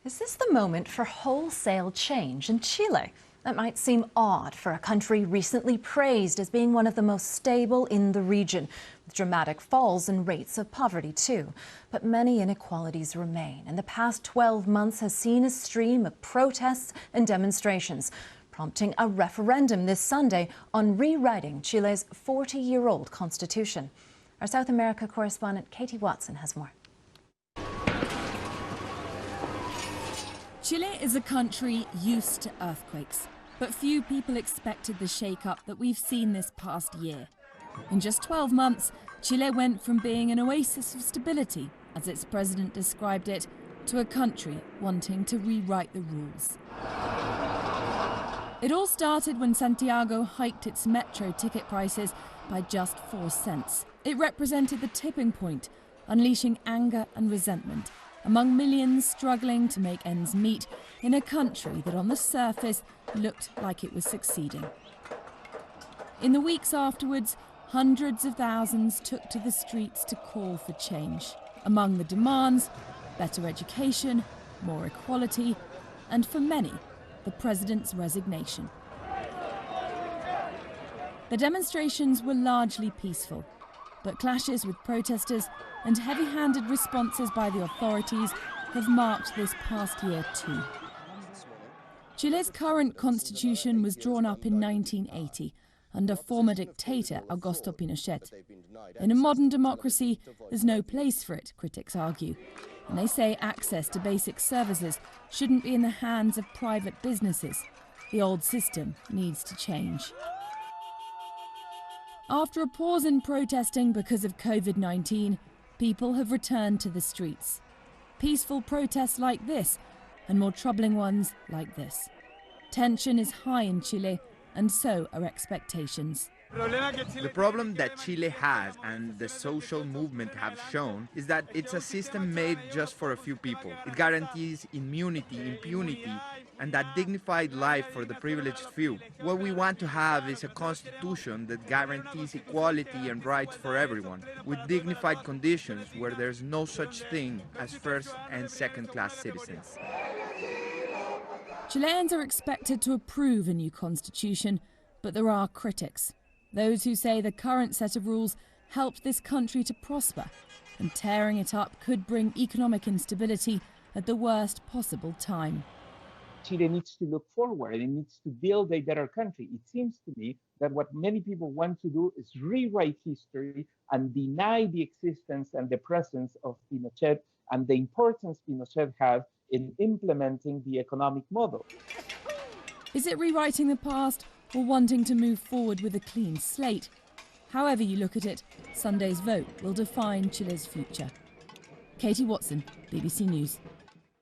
Is this the moment for wholesale change in Chile? That might seem odd for a country recently praised as being one of the most stable in the region, with dramatic falls in rates of poverty too. But many inequalities remain, and the past 12 months has seen a stream of protests and demonstrations, prompting a referendum this Sunday on rewriting Chile's 40-year-old constitution. Our South America correspondent Katie Watson has more. Chile is a country used to earthquakes, but few people expected the shake-up that we've seen this past year. In just 12 months, Chile went from being an oasis of stability, as its president described it, to a country wanting to rewrite the rules. It all started when Santiago hiked its metro ticket prices by just 4 cents. It represented the tipping point, unleashing anger and resentment among millions struggling to make ends meet in a country that on the surface looked like it was succeeding. In the weeks afterwards, hundreds of thousands took to the streets to call for change. Among the demands, better education, more equality, and for many, the president's resignation. The demonstrations were largely peaceful, but clashes with protesters and heavy-handed responses by the authorities have marked this past year too. Chile's current constitution was drawn up in 1980 under former dictator Augusto Pinochet. In a modern democracy, there's no place for it, critics argue. And they say access to basic services shouldn't be in the hands of private businesses. The old system needs to change. After a pause in protesting because of COVID-19, people have returned to the streets. Peaceful protests like this, and more troubling ones like this. Tension is high in Chile, and so are expectations. The problem that Chile has and the social movement have shown is that it's a system made just for a few people. It guarantees impunity, and that dignified life for the privileged few. What we want to have is a constitution that guarantees equality and rights for everyone, with dignified conditions where there's no such thing as first and second-class citizens. Chileans are expected to approve a new constitution, but there are critics. Those who say the current set of rules helped this country to prosper, and tearing it up could bring economic instability at the worst possible time. Chile needs to look forward and it needs to build a better country. It seems to me that what many people want to do is rewrite history and deny the existence and the presence of Pinochet and the importance Pinochet had in implementing the economic model. Is it rewriting the past or wanting to move forward with a clean slate? However you look at it, Sunday's vote will define Chile's future. Katie Watson, BBC News.